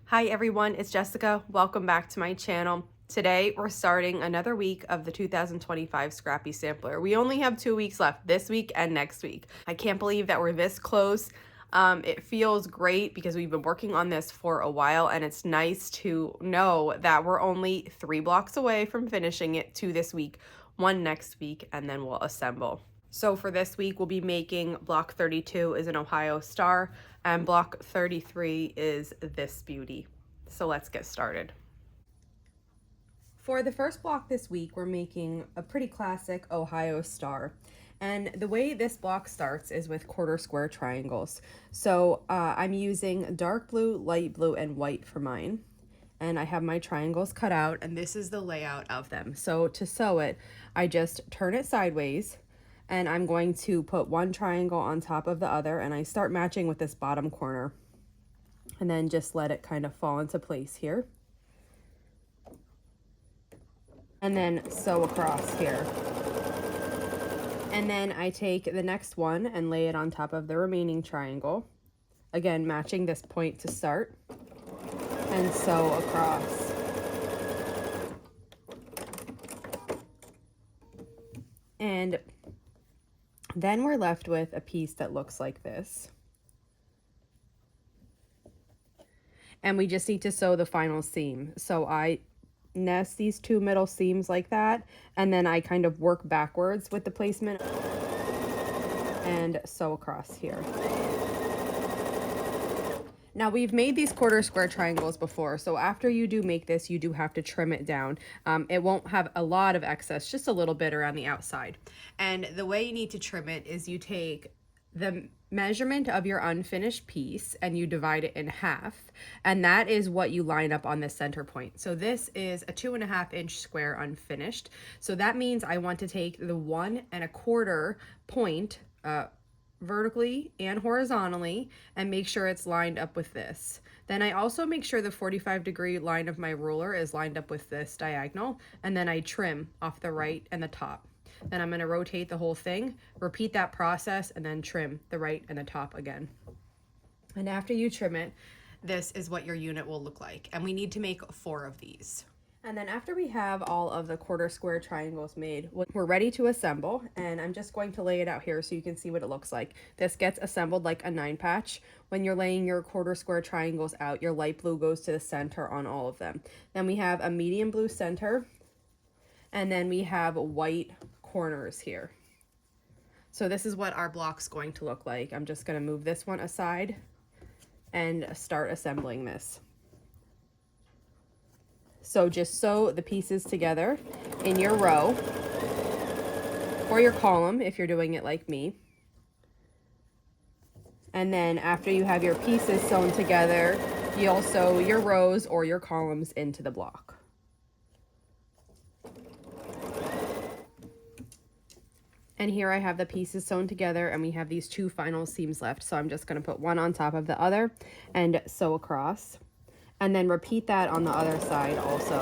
Hi everyone, it's Jessica. Welcome back to my channel. Today we're starting another week of the 2025 Scrappy Sampler. We only have 2 weeks left, this week and next week. I can't believe that we're this close. It feels great because we've been working on this for a while, and it's nice to know that we're only 3 blocks away from finishing it, 2 this week, 1 next week, and then we'll assemble. So for this week, we'll be making block 32 is an Ohio star, and block 33 is this beauty. So let's get started. For the first block this week, we're making a pretty classic Ohio star. And the way this block starts is with quarter square triangles. So I'm using dark blue, light blue, and white for mine. And I have my triangles cut out, and this is the layout of them. So to sew it, I just turn it sideways, and I'm going to put one triangle on top of the other, and I start matching with this bottom corner, and then just let it kind of fall into place here, and then sew across here. And then I take the next one and lay it on top of the remaining triangle, again matching this point to start, and sew across. And then we're left with a piece that looks like this. And we just need to sew the final seam. So I nest these 2 middle seams like that, and then I kind of work backwards with the placement and sew across here. Now we've made these quarter square triangles before, so after you do make this, you do have to trim it down. It won't have a lot of excess, just a little bit around the outside. And the way you need to trim it is you take the measurement of your unfinished piece and you divide it in half, and that is what you line up on the center point. So this is a 2.5 inch square unfinished. So that means I want to take the 1 1/4 point, vertically and horizontally, and make sure it's lined up with this. Then I also make sure the 45-degree line of my ruler is lined up with this diagonal, and then I trim off the right and the top. Then I'm going to rotate the whole thing, repeat that process, and then trim the right and the top again. And after you trim it, this is what your unit will look like. And we need to make 4 of these. And then after we have all of the quarter square triangles made, we're ready to assemble, and I'm just going to lay it out here so you can see what it looks like. This gets assembled like a 9 patch. When you're laying your quarter square triangles out, your light blue goes to the center on all of them. Then we have a medium blue center, and then we have white corners here. So this is what our block's going to look like. I'm just going to move this one aside and start assembling this. So just sew the pieces together in your row or your column if you're doing it like me. And then after you have your pieces sewn together, you'll sew your rows or your columns into the block. And here I have the pieces sewn together, and we have these 2 final seams left. So I'm just going to put one on top of the other and sew across. And then repeat that on the other side also.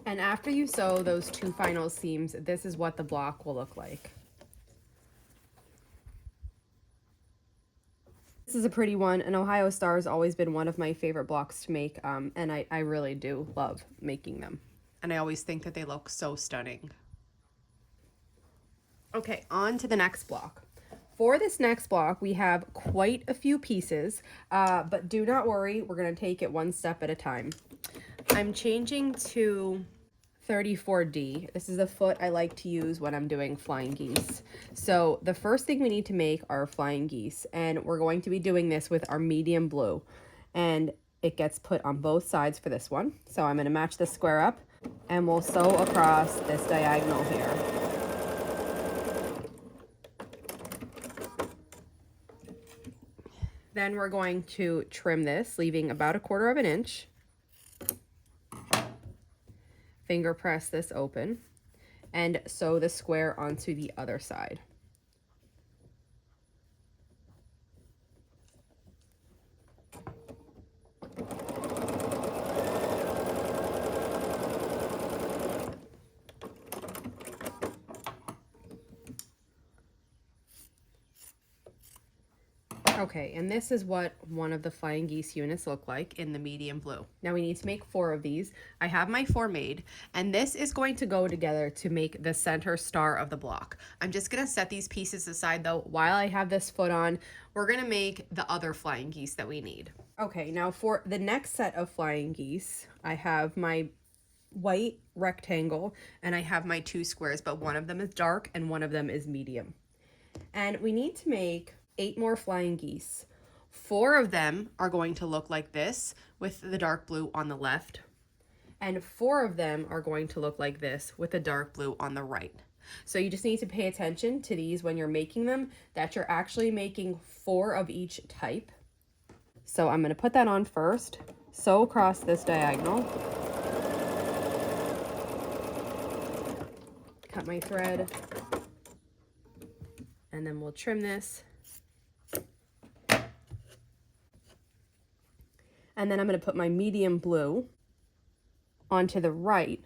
And after you sew those 2 final seams, this is what the block will look like. This is a pretty one. An Ohio star has always been one of my favorite blocks to make, and I really do love making them. And I always think that they look so stunning. Okay, on to the next block. For this next block, we have quite a few pieces, but do not worry, we're going to take it one step at a time. I'm changing to 34D. This is the foot I like to use when I'm doing flying geese. So the first thing we need to make are flying geese, and we're going to be doing this with our medium blue, and it gets put on both sides for this one. So I'm going to match the square up, and we'll sew across this diagonal here. Then we're going to trim this, leaving about 1/4 inch. Finger press this open and sew the square onto the other side. Okay, and this is what one of the flying geese units look like in the medium blue. Now we need to make 4 of these. I have my 4 made, and this is going to go together to make the center star of the block. I'm just gonna set these pieces aside though while I have this foot on. We're gonna make the other flying geese that we need. Okay, now for the next set of flying geese, I have my white rectangle and I have my 2 squares, but one of them is dark and one of them is medium. And we need to make 8 more flying geese. 4 of them are going to look like this with the dark blue on the left, and 4 of them are going to look like this with the dark blue on the right. So you just need to pay attention to these when you're making them, that you're actually making 4 of each type. So I'm going to put that on first, sew across this diagonal, cut my thread, and then we'll trim this. And then I'm going to put my medium blue onto the right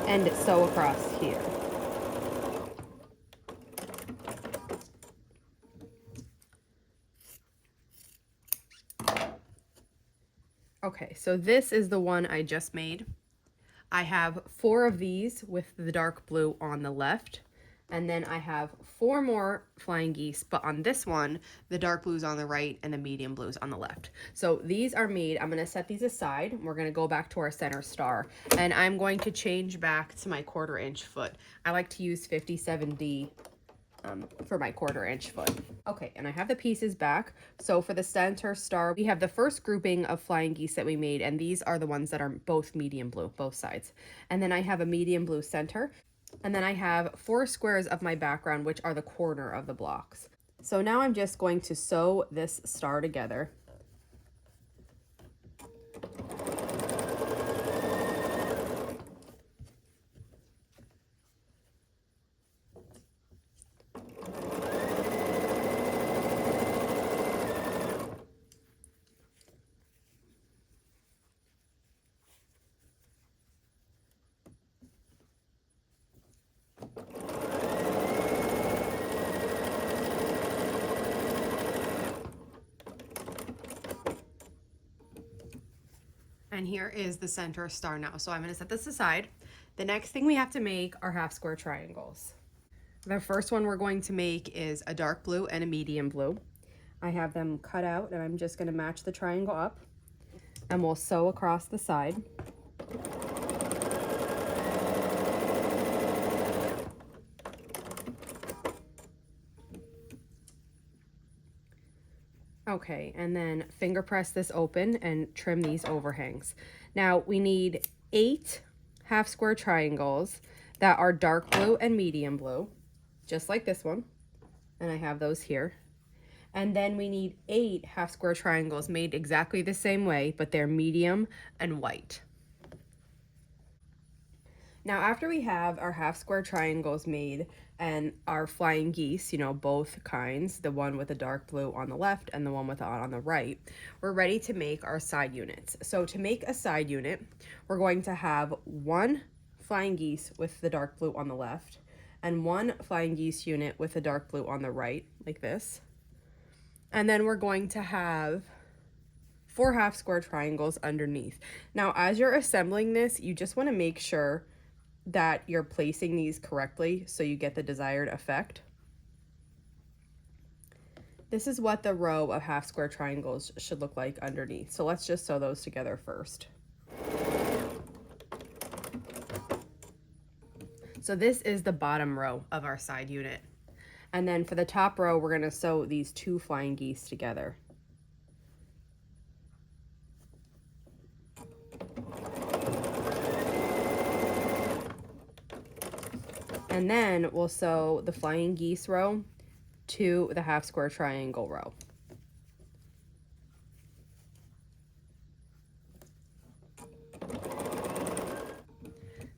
and sew across here. Okay, so this is the one I just made. I have 4 of these with the dark blue on the left. And then I have 4 more flying geese, but on this one, the dark blue's on the right and the medium blue's on the left. So these are made. I'm going to set these aside. We're going to go back to our center star, and I'm going to change back to my 1/4 inch foot. I like to use 57D for my 1/4 inch foot. Okay, and I have the pieces back. So for the center star, we have the first grouping of flying geese that we made, and these are the ones that are both medium blue, both sides. And then I have a medium blue center. And then I have 4 squares of my background, which are the corner of the blocks. So now I'm just going to sew this star together. And here is the center star now. So I'm going to set this aside. The next thing we have to make are half square triangles. The first one we're going to make is a dark blue and a medium blue. I have them cut out, and I'm just going to match the triangle up, and we'll sew across the side. Okay, and then finger press this open and trim these overhangs. Now we need 8 half square triangles that are dark blue and medium blue, just like this one. And I have those here. And then we need 8 half square triangles made exactly the same way, but they're medium and white. Now, after we have our half square triangles made and our flying geese, you know, both kinds, the one with the dark blue on the left and the one with the on the right, we're ready to make our side units. So to make a side unit, we're going to have 1 flying geese with the dark blue on the left and 1 flying geese unit with the dark blue on the right, like this. And then we're going to have 4 half square triangles underneath. Now, as you're assembling this, you just want to make sure that you're placing these correctly so you get the desired effect. This is what the row of half square triangles should look like underneath. So let's just sew those together first. So this is the bottom row of our side unit. And then for the top row, we're going to sew these 2 flying geese together. And then we'll sew the flying geese row to the half square triangle row.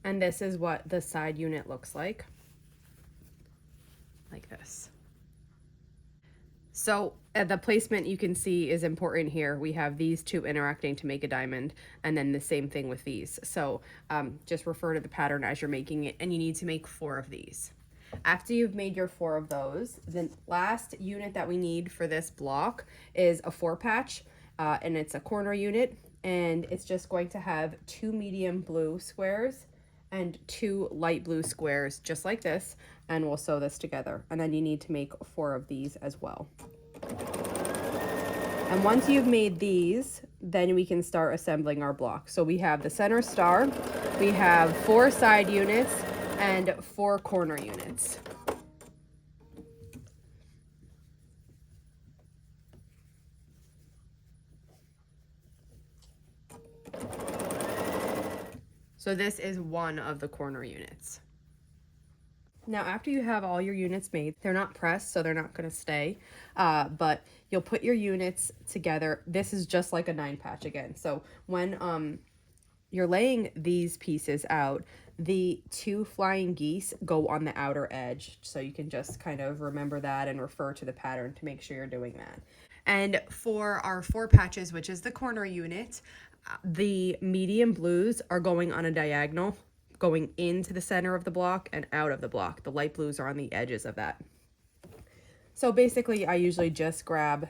And this is what the side unit looks like this. So the placement you can see is important here. We have these 2 interacting to make a diamond, and then the same thing with these. So just refer to the pattern as you're making it, and you need to make 4 of these. After you've made your 4 of those, the last unit that we need for this block is a 4 patch, and it's a corner unit, and it's just going to have 2 medium blue squares and 2 light blue squares, just like this, and we'll sew this together. And then you need to make 4 of these as well. And once you've made these, then we can start assembling our block. So we have the center star, we have 4 side units, and 4 corner units. So this is one of the corner units. Now, after you have all your units made, they're not pressed, so they're not going to stay, but you'll put your units together. This is just like a 9 patch again. So when you're laying these pieces out, the 2 flying geese go on the outer edge. So you can just kind of remember that and refer to the pattern to make sure you're doing that. And for our 4 patches, which is the corner unit, the medium blues are going on a diagonal, going into the center of the block and out of the block. The light blues are on the edges of that. So basically, I usually just grab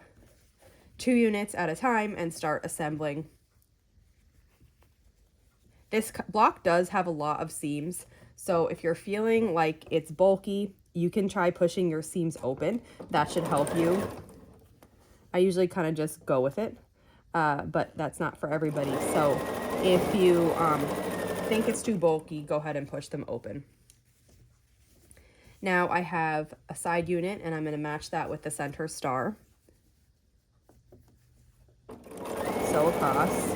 2 units at a time and start assembling. This block does have a lot of seams, so if you're feeling like it's bulky, you can try pushing your seams open. That should help you. I usually kind of just go with it, but that's not for everybody. So if you think it's too bulky, go ahead and push them open. Now I have a side unit, and I'm going to match that with the center star. Sew across.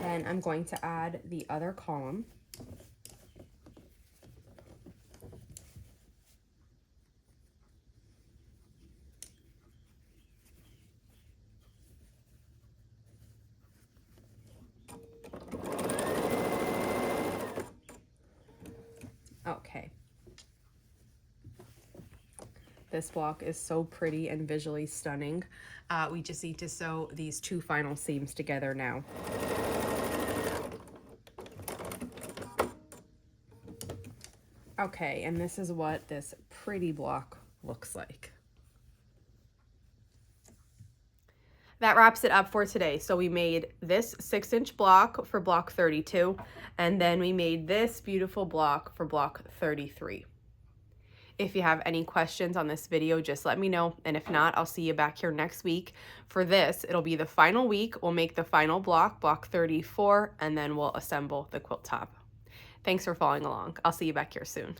Then I'm going to add the other column. Okay. This block is so pretty and visually stunning. We just need to sew these 2 final seams together now. Okay, and this is what this pretty block looks like. That wraps it up for today. So we made this 6-inch block for block 32, and then we made this beautiful block for block 33. If you have any questions on this video, just let me know. And if not, I'll see you back here next week. For this, it'll be the final week. We'll make the final block, block 34, and then we'll assemble the quilt top. Thanks for following along. I'll see you back here soon.